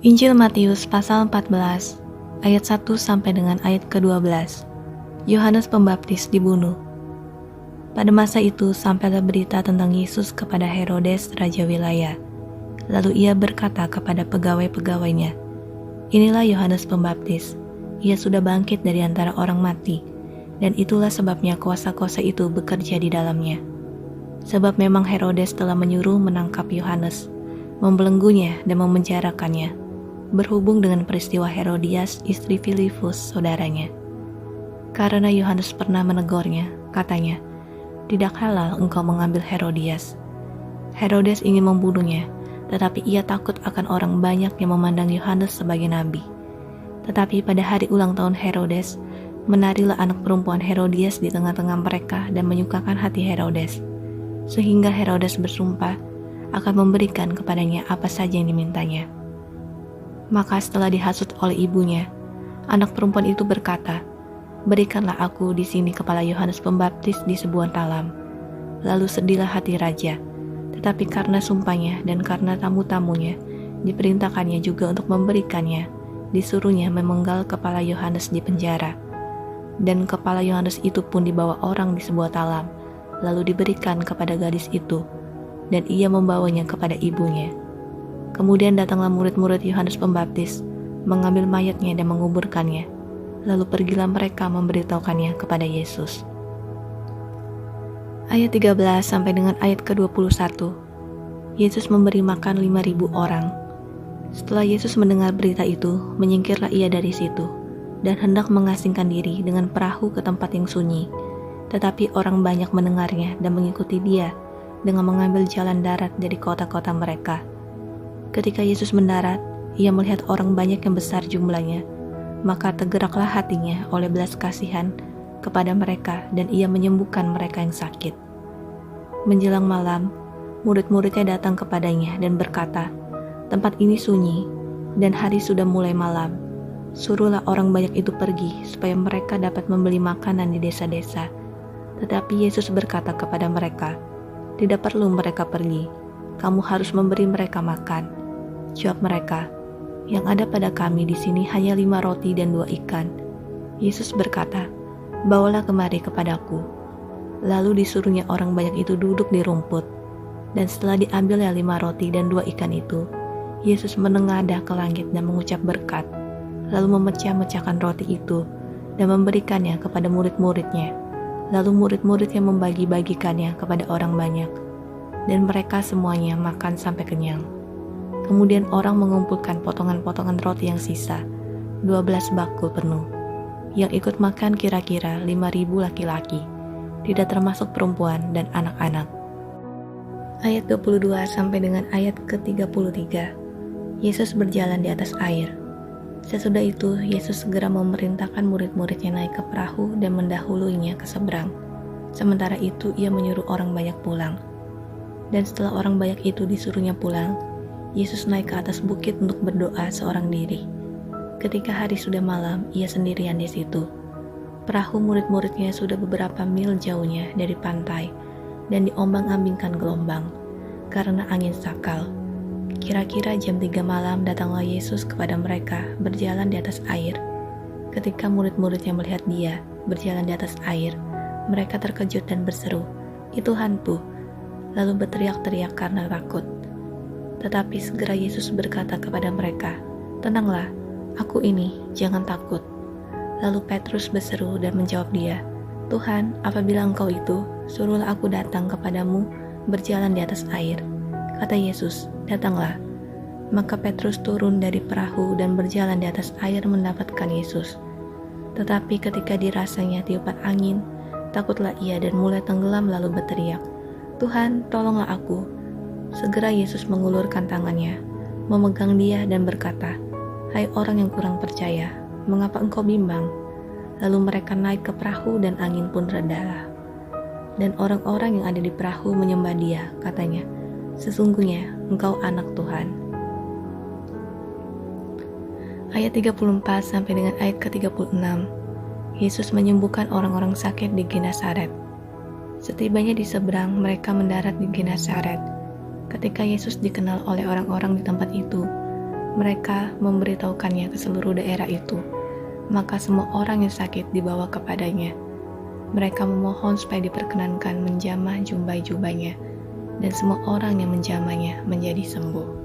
Injil Matius pasal 14 ayat 1 sampai dengan ayat ke-12. Yohanes Pembaptis dibunuh. Pada masa itu sampailah berita tentang Yesus kepada Herodes raja wilayah. Lalu ia berkata kepada pegawai-pegawainya, "Inilah Yohanes Pembaptis. Ia sudah bangkit dari antara orang mati, dan itulah sebabnya kuasa-kuasa itu bekerja di dalamnya." Sebab memang Herodes telah menyuruh menangkap Yohanes, membelenggunya dan memenjarakannya, berhubung dengan peristiwa Herodias istri Filipus saudaranya. Karena Yohanes pernah menegurnya, katanya, "Tidak halal engkau mengambil Herodias." Herodes ingin membunuhnya, tetapi ia takut akan orang banyak yang memandang Yohanes sebagai nabi. Tetapi pada hari ulang tahun Herodes, menarilah anak perempuan Herodias di tengah-tengah mereka dan menyukakan hati Herodes, sehingga Herodes bersumpah akan memberikan kepadanya apa saja yang dimintanya. Maka setelah dihasut oleh ibunya, anak perempuan itu berkata, "Berikanlah aku di sini kepala Yohanes Pembaptis di sebuah talam." Lalu sedihlah hati raja, tetapi karena sumpahnya dan karena tamu-tamunya, diperintahkannya juga untuk memberikannya, disuruhnya memenggal kepala Yohanes di penjara. Dan kepala Yohanes itu pun dibawa orang di sebuah talam, lalu diberikan kepada gadis itu, dan ia membawanya kepada ibunya. Kemudian datanglah murid-murid Yohanes Pembaptis, mengambil mayatnya dan menguburkannya. Lalu pergilah mereka memberitahukannya kepada Yesus. Ayat 13 sampai dengan ayat ke-21. Yesus memberi makan 5.000 orang. Setelah Yesus mendengar berita itu, menyingkirlah ia dari situ, dan hendak mengasingkan diri dengan perahu ke tempat yang sunyi. Tetapi orang banyak mendengarnya dan mengikuti dia dengan mengambil jalan darat dari kota-kota mereka. Ketika Yesus mendarat, ia melihat orang banyak yang besar jumlahnya, maka tergeraklah hatinya oleh belas kasihan kepada mereka dan ia menyembuhkan mereka yang sakit. Menjelang malam, murid-muridnya datang kepadanya dan berkata, "Tempat ini sunyi dan hari sudah mulai malam. Suruhlah orang banyak itu pergi supaya mereka dapat membeli makanan di desa-desa." Tetapi Yesus berkata kepada mereka, "Tidak perlu mereka pergi, kamu harus memberi mereka makan." Jawab mereka, "Yang ada pada kami di sini hanya 5 roti dan 2 ikan. Yesus berkata, "Bawalah kemari kepadaku." Lalu disuruhnya orang banyak itu duduk di rumput. Dan setelah diambilnya 5 roti dan 2 ikan itu, Yesus menengadah ke langit dan mengucap berkat, lalu memecah-mecahkan roti itu dan memberikannya kepada murid-muridnya. Lalu murid-muridnya membagi-bagikannya kepada orang banyak, dan mereka semuanya makan sampai kenyang. Kemudian orang mengumpulkan potongan-potongan roti yang sisa, 12 bakul penuh. Yang ikut makan kira-kira 5.000 laki-laki, tidak termasuk perempuan dan anak-anak. Ayat 22 sampai dengan ayat ke-33. Yesus berjalan di atas air. Sesudah itu, Yesus segera memerintahkan murid-muridnya naik ke perahu dan mendahuluinya ke seberang. Sementara itu, ia menyuruh orang banyak pulang. Dan setelah orang banyak itu disuruhnya pulang, Yesus naik ke atas bukit untuk berdoa seorang diri. Ketika hari sudah malam, ia sendirian di situ. Perahu murid-muridnya sudah beberapa mil jauhnya dari pantai dan diombang-ambingkan gelombang karena angin sakal. Kira-kira jam 3 malam datanglah Yesus kepada mereka berjalan di atas air. Ketika murid-muridnya melihat dia berjalan di atas air, mereka terkejut dan berseru, "Itu hantu!" Lalu berteriak-teriak karena takut. Tetapi segera Yesus berkata kepada mereka, "Tenanglah, aku ini, jangan takut." Lalu Petrus berseru dan menjawab dia, "Tuhan, apabila engkau itu, suruhlah aku datang kepadamu berjalan di atas air." Kata Yesus, "Datanglah." Maka Petrus turun dari perahu dan berjalan di atas air mendapatkan Yesus. Tetapi ketika dirasanya tiupan angin, takutlah ia dan mulai tenggelam lalu berteriak, "Tuhan, tolonglah aku." Segera Yesus mengulurkan tangannya, memegang dia dan berkata, "Hai orang yang kurang percaya, mengapa engkau bimbang?" Lalu mereka naik ke perahu dan angin pun redalah. Dan orang-orang yang ada di perahu menyembah dia, katanya, "Sesungguhnya engkau anak Tuhan." Ayat 34 sampai dengan ayat ke-36. Yesus menyembuhkan orang-orang sakit di Genesaret. Setibanya di seberang, mereka mendarat di Genesaret. Ketika Yesus dikenal oleh orang-orang di tempat itu, Mereka memberitahukannya ke seluruh daerah itu. Maka semua orang yang sakit dibawa kepadanya. Mereka memohon supaya diperkenankan menjamah jubah-jubahnya, dan semua orang yang menjamahnya menjadi sembuh.